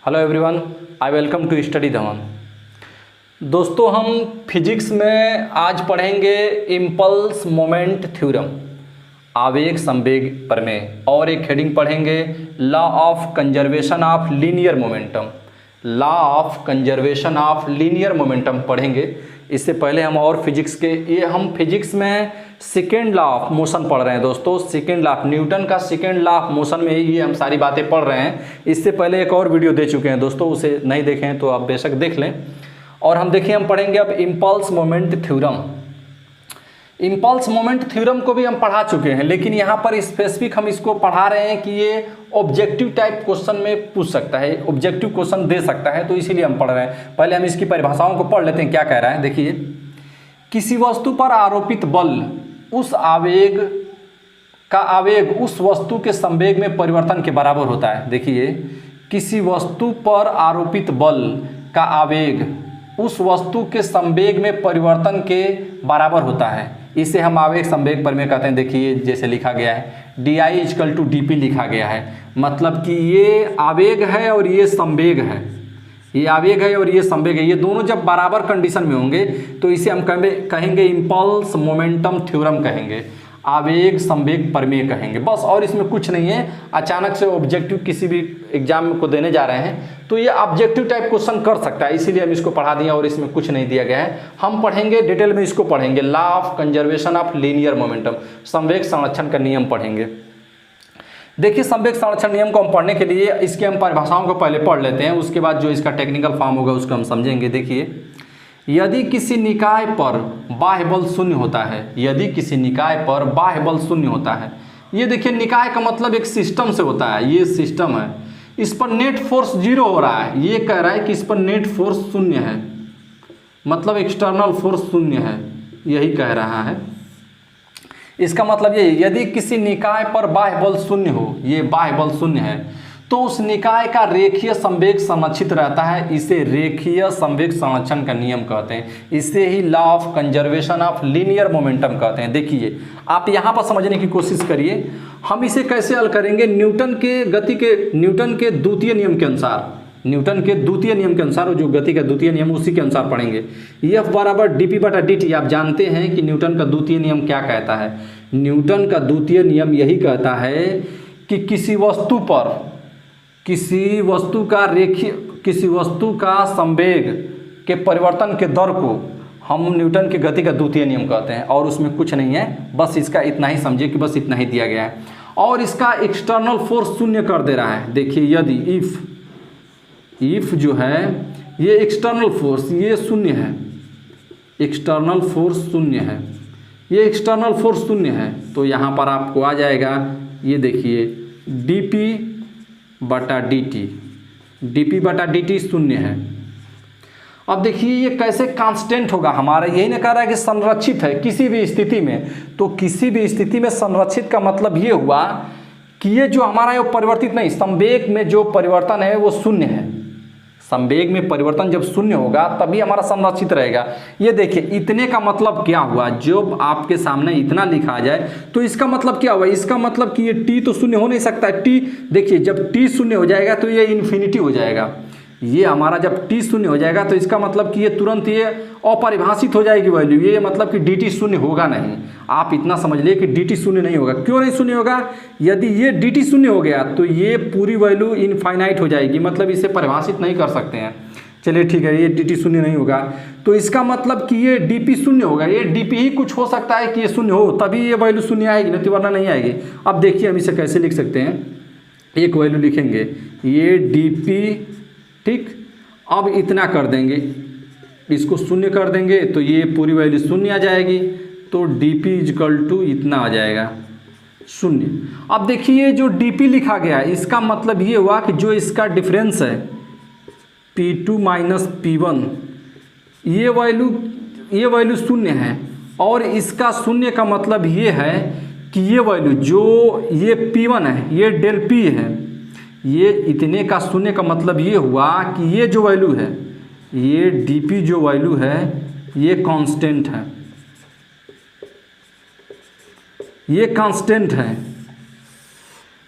Hello everyone, I welcome to study Dhawan. दोस्तों, हम physics में आज पढ़ेंगे इम्पल्स मोमेंट थ्योरम, आवेग संवेग प्रमेय, और एक हेडिंग पढ़ेंगे law of conservation of linear momentum. Law of conservation of linear momentum पढ़ेंगे। इससे पहले हम और फिजिक्स के हम फिजिक्स में सेकेंड लॉ ऑफ मोशन पढ़ रहे हैं दोस्तों। सेकेंड लॉ ऑफ न्यूटन का सेकेंड लॉ ऑफ मोशन में ये हम सारी बातें पढ़ रहे हैं। इससे पहले एक और वीडियो दे चुके हैं दोस्तों, उसे नहीं देखें तो आप बेशक देख लें। और हम देखिए, हम पढ़ेंगे अब impulse moment theorem. Impulse moment theorem को भी हम पढ़ा चुके हैं, लेकिन यहाँ पर स्पेसिफिक हम इसको पढ़ा रहे हैं कि ये ऑब्जेक्टिव टाइप क्वेश्चन में पूछ सकता है, ऑब्जेक्टिव क्वेश्चन दे सकता है, तो इसीलिए हम पढ़ रहे हैं। पहले हम इसकी परिभाषाओं को पढ़ लेते हैं, क्या कह रहा है। देखिए, किसी वस्तु पर आरोपित बल उस आवेग का आवेग उस वस्तु के संवेग में परिवर्तन के बराबर होता है। देखिए, किसी वस्तु पर आरोपित बल का आवेग उस वस्तु के संवेग में परिवर्तन के बराबर होता है। इसे हम आवेग संवेग प्रमेय कहते हैं। देखिए, जैसे लिखा गया है DI=DP लिखा गया है, मतलब कि ये आवेग है और ये संवेग है। ये आवेग है और ये संवेग है, ये दोनों जब बराबर कंडीशन में होंगे तो इसे हम कहेंगे इम्पल्स मोमेंटम थ्योरम कहेंगे, आवेग संवेग प्रमेय कहेंगे, बस। और इसमें कुछ नहीं है। अचानक से ऑब्जेक्टिव किसी भी एग्जाम को देने जा रहे हैं तो ये ऑब्जेक्टिव टाइप क्वेश्चन कर सकता है, इसीलिए हम इसको पढ़ा दिए और इसमें कुछ नहीं दिया गया है। हम पढ़ेंगे डिटेल में, इसको पढ़ेंगे law of conservation of linear momentum, संवेग संरक्षण का नियम पढ़ेंगे। देखिए, संवेग संरक्षण नियम को हम पढ़ने के लिए इसकी हम परिभाषाओं को पहले पढ़ लेते हैं, उसके बाद जो इसका टेक्निकल फॉर्म होगा उसको हम समझेंगे। देखिए, यदि किसी निकाय पर बाह्य बल शून्य होता है, यदि किसी निकाय पर बाह्य बल शून्य होता है, ये देखिए निकाय का मतलब एक सिस्टम से होता है, ये सिस्टम है, इस पर नेट फोर्स 0 हो रहा है। ये कह रहा है कि इस पर नेट फोर्स शून्य है, मतलब एक्सटर्नल फोर्स शून्य है, यही कह रहा है। इसका मतलब ये, यदि किसी निकाय पर बाह्य बल शून्य हो, ये बाह्य बल शून्य है, तो उस निकाय का रेखीय संवेग संरक्षित रहता है। इसे रेखीय संवेग संरक्षण का नियम कहते हैं, इसे ही law of conservation of linear momentum कहते हैं। देखिए, आप यहाँ पर समझने की कोशिश करिए, हम इसे कैसे हल करेंगे। न्यूटन के द्वितीय नियम के अनुसार, न्यूटन के द्वितीय नियम के अनुसार, जो गति का द्वितीय नियम उसी के अनुसार पढ़ेंगे। F=dp/dt। आप जानते हैं कि न्यूटन का द्वितीय नियम क्या कहता है। न्यूटन का द्वितीय नियम यही कहता है कि किसी वस्तु का संवेग के परिवर्तन के दर को हम न्यूटन के गति का द्वितीय नियम कहते हैं, और उसमें कुछ नहीं है, बस इसका इतना ही समझिए कि बस इतना ही दिया गया है। और इसका एक्सटर्नल फोर्स शून्य कर दे रहा है। देखिए, यदि इफ जो है ये एक्सटर्नल फोर्स ये शून्य है, एक्सटर्नल फोर्स शून्य है, ये एक्सटर्नल फोर्स शून्य है, तो यहाँ पर आपको आ जाएगा, ये देखिए dp/dt शून्य है। अब देखिए ये कैसे कांस्टेंट होगा हमारा, यही ना कह रहा है कि संरक्षित है किसी भी स्थिति में, तो किसी भी स्थिति में संरक्षित का मतलब ये हुआ कि ये जो हमारा ये परिवर्तित नहीं, संवेग में जो परिवर्तन है वो शून्य है। संवेग में परिवर्तन जब शून्य होगा तभी हमारा संरक्षित रहेगा। ये देखिए, इतने का मतलब क्या हुआ, जब आपके सामने इतना लिखा जाए तो इसका मतलब क्या हुआ, इसका मतलब कि ये t तो शून्य हो नहीं सकता है। t देखिए, जब t शून्य हो जाएगा तो ये इन्फिनिटी हो जाएगा। ये हमारा जब t शून्य हो जाएगा तो इसका मतलब कि ये तुरंत ये अपरिभाषित हो जाएगी वैल्यू, ये मतलब कि dt शून्य होगा नहीं। आप इतना समझ लिए कि dt शून्य नहीं होगा। क्यों नहीं शून्य होगा? यदि ये dt शून्य हो गया तो ये पूरी वैल्यू इनफाइनाइट हो जाएगी, मतलब इसे परिभाषित नहीं कर सकते हैं। चलिए ठीक है, ये dt शून्य नहीं होगा तो इसका मतलब कि ये dp शून्य होगा। ये dp ही कुछ हो सकता है कि ये शून्य हो, तभी ये वैल्यू शून्य आएगी, नहीं तो वरना नहीं आएगी। अब देखिए, हम इसे कैसे लिख सकते हैं, एक वैल्यू लिखेंगे, ये dp, ठीक। अब इतना कर देंगे, इसको शून्य कर देंगे तो ये पूरी वैल्यू शून्य आ जाएगी, तो dp इतना आ जाएगा, शून्य। अब देखिए, जो dp लिखा गया है इसका मतलब ये हुआ कि जो इसका डिफरेंस है p2 - p1, ये वैल्यू शून्य है, और इसका शून्य का मतलब ये है कि ये वैल्यू जो ये p1 है ये डेल p है, ये इतने का शून्य का मतलब ये हुआ कि ये जो वैल्यू है, ये dp जो वैल्यू है ये कांस्टेंट है, ये कांस्टेंट है।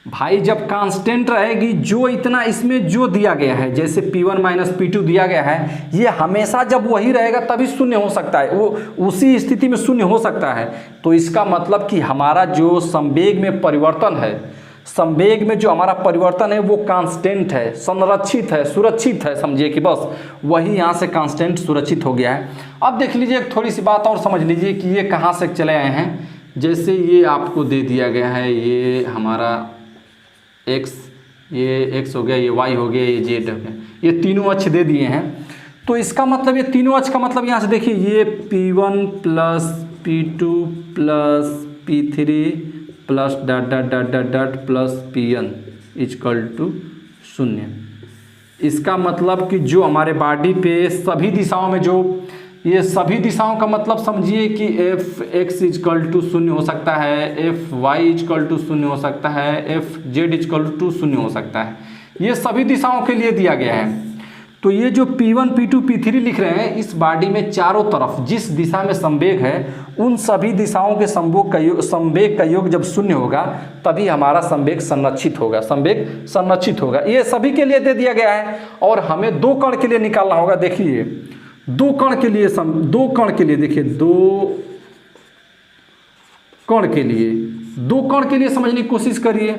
भाई जब कांस्टेंट रहेगी, जो इतना इसमें जो दिया गया है, जैसे P1 माइनस P2 दिया गया है, ये हमेशा जब वही रहेगा तभी शून्य हो सकता है, वो उसी स्थिति में शून्य हो सकता है। तो इसका मतलब कि हमारा जो संवेग में परिवर्तन है, संवेग में जो हमारा परिवर्तन है वो कांस्टेंट है, संरक्षित है, सुरक्षित है, समझिए कि बस वही यहाँ से कांस्टेंट सुरक्षित हो गया है। अब देख लीजिए एक थोड़ी सी बात और समझ लीजिए कि ये कहाँ से चले आए हैं। जैसे ये आपको दे दिया गया है, ये हमारा x, ये x हो गया, ये y हो गया, ये z हो गया, ये तीनों अक्ष दे दिए हैं। तो इसका मतलब ये तीनों अक्ष का मतलब यहाँ से देखिए, ये P1 plus P2 plus P3 plus dot dot dot dot dot plus Pn equal to 0। इसका मतलब कि जो हमारे बॉडी पे सभी दिशाओं में, जो ये सभी दिशाओं का मतलब समझिए कि एफ एक्स इक्वल टू 0 हो सकता है, एफ वाई इक्वल टू 0 हो सकता है, एफ जेड इक्वल टू 0 हो सकता है। ये सभी दिशाओं के लिए दिया गया है। तो ये जो P1 P2 P3 लिख रहे हैं, इस बॉडी में चारों तरफ जिस दिशा में संवेग है, उन सभी दिशाओं के संवेग का योग जब 0 होगा तभी हमारा संवेग संरक्षित होगा, संवेग संरक्षित होगा। ये सभी के लिए दे दिया गया है। और हमें दो कण के लिए निकालना होगा। देखिए दो कण के लिए देखिए, दो कण के लिए समझने की कोशिश करिए।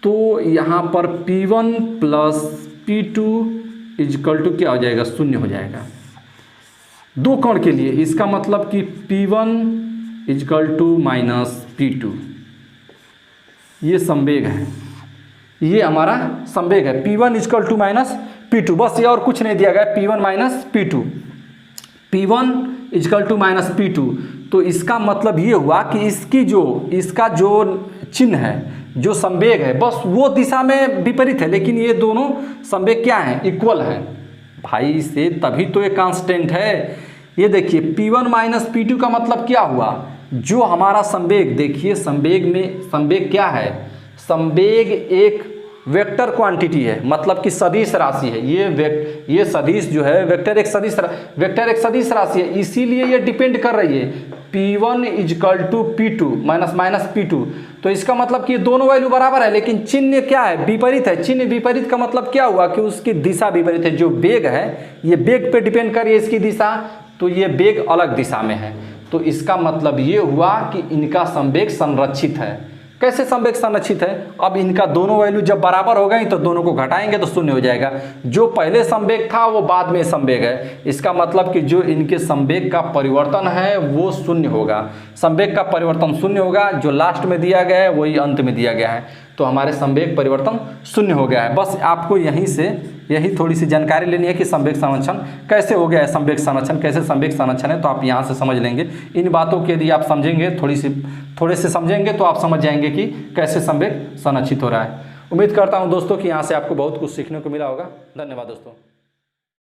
तो यहाँ पर P1 plus P2 equal to क्या हो जाएगा, 0 हो जाएगा दो कण के लिए। इसका मतलब कि P1 equal to minus P2, ये संवेग है, ये हमारा संवेग है। P1 equal to minus P2, बस ये और कुछ नहीं दिया गया, P1 minus P2, P1 equal to minus P2। तो इसका मतलब ये हुआ कि इसका जो चिन्ह है, जो संवेग है, बस वो दिशा में विपरीत है, लेकिन ये दोनों संवेग क्या हैं, इक्वल हैं भाई से, तभी तो ये कांस्टेंट है। ये देखिए P1 माइनस P2 का मतलब क्या हुआ, जो हमारा संवेग, देखिए संवेग क्या है, संवेग एक वेक्टर क्वांटिटी है, मतलब कि सदिश राशि है। ये सदिश जो है वेक्टर एक सदिश राशि है, इसीलिए ये डिपेंड कर रही है P1 equal to P2 minus P2। तो इसका मतलब कि ये दोनों वैल्यू बराबर है, लेकिन चिन्ह क्या है, विपरीत है। चिन्ह विपरीत का मतलब क्या हुआ कि उसकी दिशा विपरीत है। जो वेग है, ये वेग पे डिपेंड कर रही है इसकी दिशा, तो ये वेग अलग दिशा में है। तो इसका मतलब ये हुआ कि इनका संवेग संरक्षित है। कैसे संवेग संरक्षित है, अब इनका दोनों वैल्यू जब बराबर हो गई तो दोनों को घटाएंगे तो 0 हो जाएगा। जो पहले संवेग था वो बाद में संवेग है। इसका मतलब कि जो इनके संवेग का परिवर्तन है वो 0 होगा, संवेग का परिवर्तन 0 होगा। जो लास्ट में दिया गया है वही अंत में दिया गया है, तो हमारे संवेग परिवर्तन 0 हो गया है। बस आपको यही थोड़ी सी जानकारी लेनी है कि संवेग संरक्षण कैसे हो गया है, संवेग संरक्षण कैसे संवेग संरक्षण है, तो आप यहाँ से समझ लेंगे। इन बातों के यदि आप समझेंगे, थोड़े से समझेंगे तो आप समझ जाएंगे कि कैसे संवेग संरक्षित हो रहा है। उम्मीद करता हूँ दोस्तों कि यहाँ से आपको बहुत कुछ सीखने को मिला होगा। धन्यवाद दोस्तों।